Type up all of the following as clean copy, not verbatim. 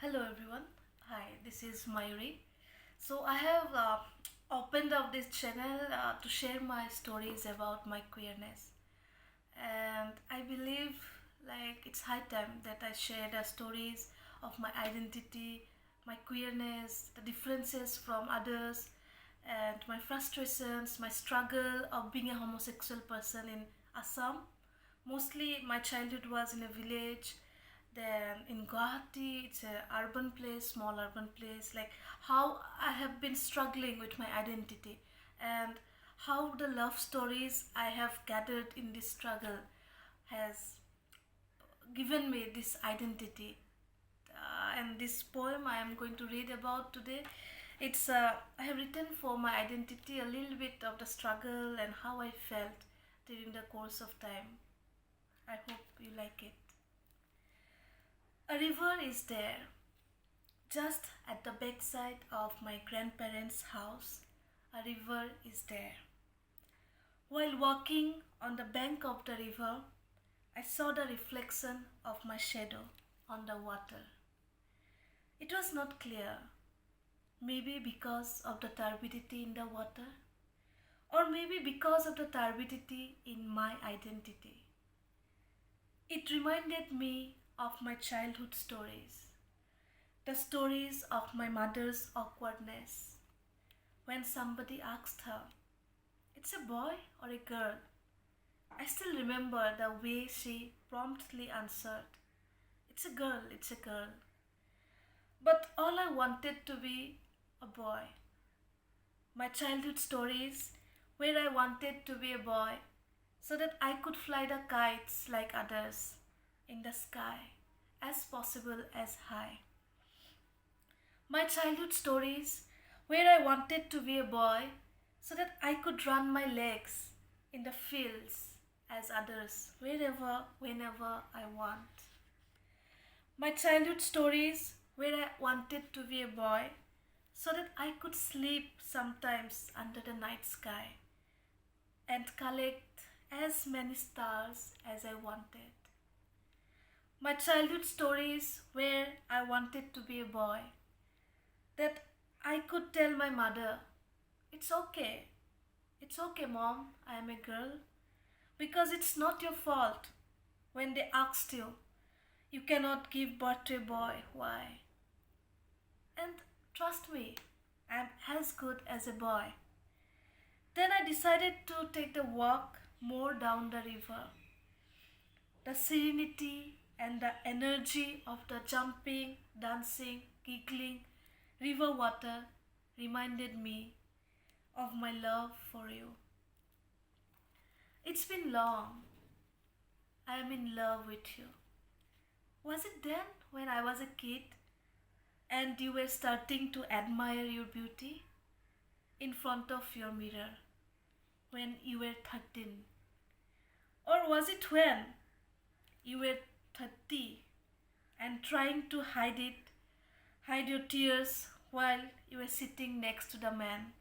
Hello everyone. Hi, this is Mayuri. So I have opened up this channel to share my stories about my queerness, and I believe it's high time that I share the stories of my identity, my queerness, the differences from others, and my frustrations, my struggle of being a homosexual person in Assam. Mostly, my childhood was in a village. Then in Guwahati, it's a urban place, small urban place. Like how I have been struggling with my identity, and how the love stories I have gathered in this struggle has given me this identity. And this poem I am going to read about today, it's I have written for my identity a little bit of the struggle and how I felt during the course of time. I hope you like it. A river is there, just at the backside of my grandparents' house. A river is there. While walking on the bank of the river, I saw the reflection of my shadow on the water. It was not clear, maybe because of the turbidity in the water, or maybe because of the turbidity in my identity. It reminded me of my childhood stories, the stories of my mother's awkwardness. When somebody asked her, "It's a boy or a girl?" I still remember the way she promptly answered, "It's a girl, it's a girl." But all I wanted to be a boy. My childhood stories where I wanted to be a boy so that I could fly the kites like others in the sky as possible as high. My childhood stories where I wanted to be a boy so that I could run my legs in the fields as others wherever, whenever I want. My childhood stories where I wanted to be a boy so that I could sleep sometimes under the night sky and collect as many stars as I wanted. My childhood stories where I wanted to be a boy, that I could tell my mother, "It's okay, it's okay, mom, I am a girl," because it's not your fault when they asked you, "You cannot give birth to a boy, why?" And trust me, I am as good as a boy. Then I decided to take the walk more down the river. The serenity and the energy of the jumping, dancing, giggling river water reminded me of my love for you. It's been long. I am in love with you. Was it then when I was a kid and you were starting to admire your beauty in front of your mirror when you were 13? Or was it when you were 30 and trying to hide your tears while you were sitting next to the man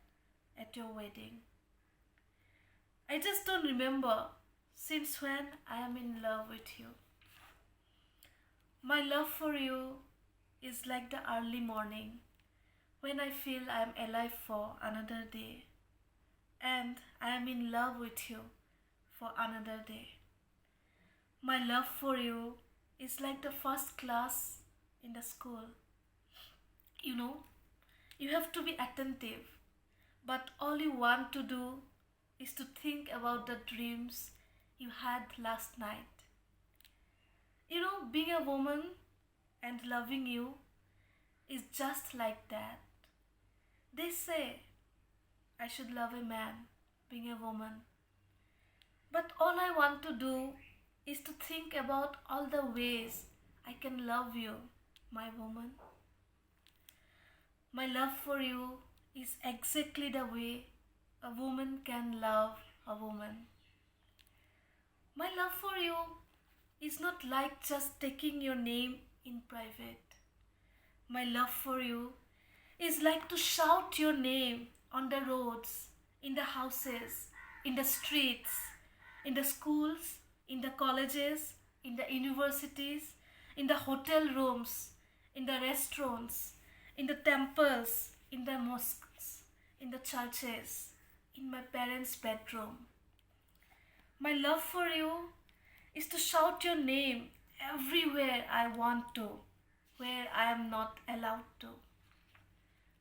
at your wedding? I just don't remember since when I am in love with you. My love for you is like the early morning when I feel I am alive for another day and I am in love with you for another day. My love for you is like the first class in the school. You know, you have to be attentive, but all you want to do is to think about the dreams you had last night. You know, being a woman and loving you is just like that. They say I should love a man, being a woman. But all I want to do is to think about all the ways I can love you, my woman. My love for you is exactly the way a woman can love a woman. My love for you is not like just taking your name in private. My love for you is like to shout your name on the roads, in the houses, in the streets, in the schools, in the colleges, in the universities, in the hotel rooms, in the restaurants, in the temples, in the mosques, in the churches, in my parents' bedroom. My love for you is to shout your name everywhere I want to, where I am not allowed to.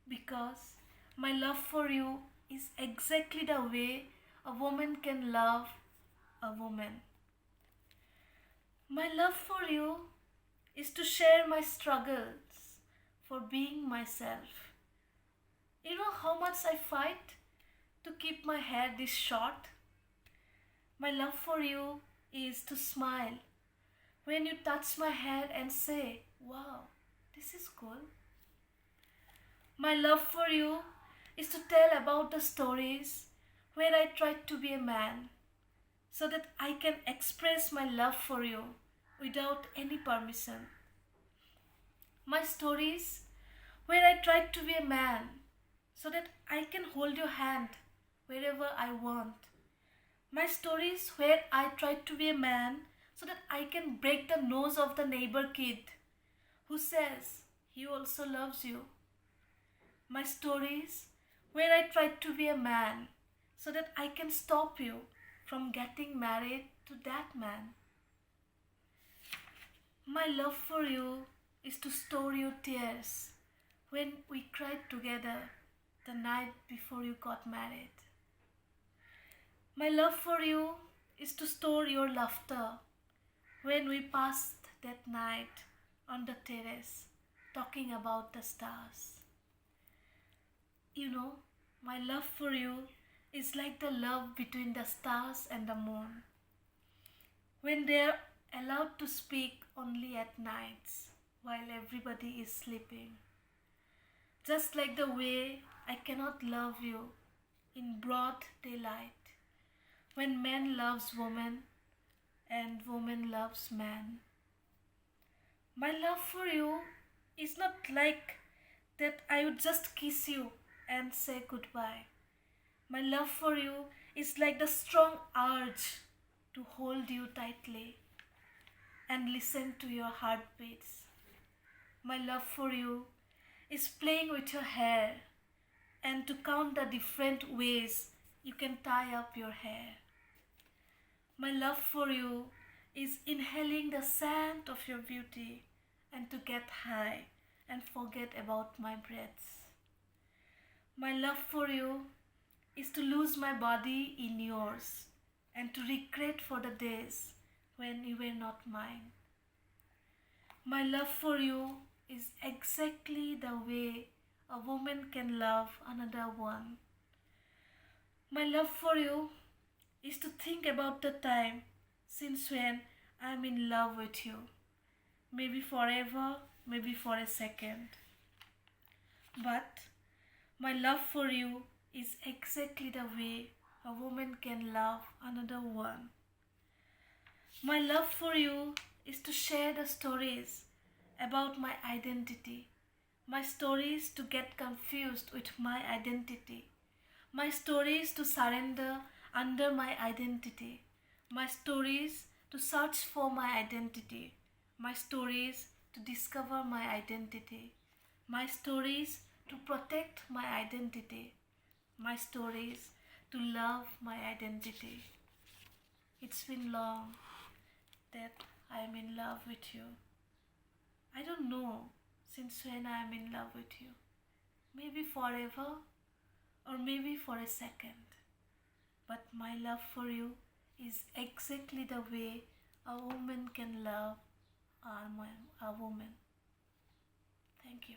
Because my love for you is exactly the way a woman can love a woman. My love for you is to share my struggles for being myself. You know how much I fight to keep my hair this short? My love for you is to smile when you touch my hair and say, "Wow, this is cool." My love for you is to tell about the stories where I tried to be a man so that I can express my love for you without any permission. My stories where I tried to be a man so that I can hold your hand wherever I want. My stories where I tried to be a man so that I can break the nose of the neighbor kid who says he also loves you. My stories where I tried to be a man so that I can stop you from getting married to that man. My love for you is to store your tears when we cried together the night before you got married. My love for you is to store your laughter when we passed that night on the terrace talking about the stars. You know, my love for you is like the love between the stars and the moon, when they are allowed to speak only at nights while everybody is sleeping. Just like the way I cannot love you in broad daylight, when man loves woman and woman loves man. My love for you is not like that I would just kiss you and say goodbye. My love for you is like the strong urge to hold you tightly and listen to your heartbeats. My love for you is playing with your hair and to count the different ways you can tie up your hair. My love for you is inhaling the scent of your beauty and to get high and forget about my breaths. My love for you is to lose my body in yours and to regret for the days when you were not mine. My love for you is exactly the way a woman can love another one. My love for you is to think about the time since when I'm in love with you. Maybe forever, maybe for a second. But my love for you is exactly the way a woman can love another one. My love for you is to share the stories about my identity. My stories to get confused with my identity. My stories to surrender under my identity. My stories to search for my identity. My stories to discover my identity. My stories to protect my identity. My stories to love my identity. It's been long that I am in love with you. I don't know since when I am in love with you. Maybe forever or maybe for a second. But my love for you is exactly the way a woman can love a woman. Thank you.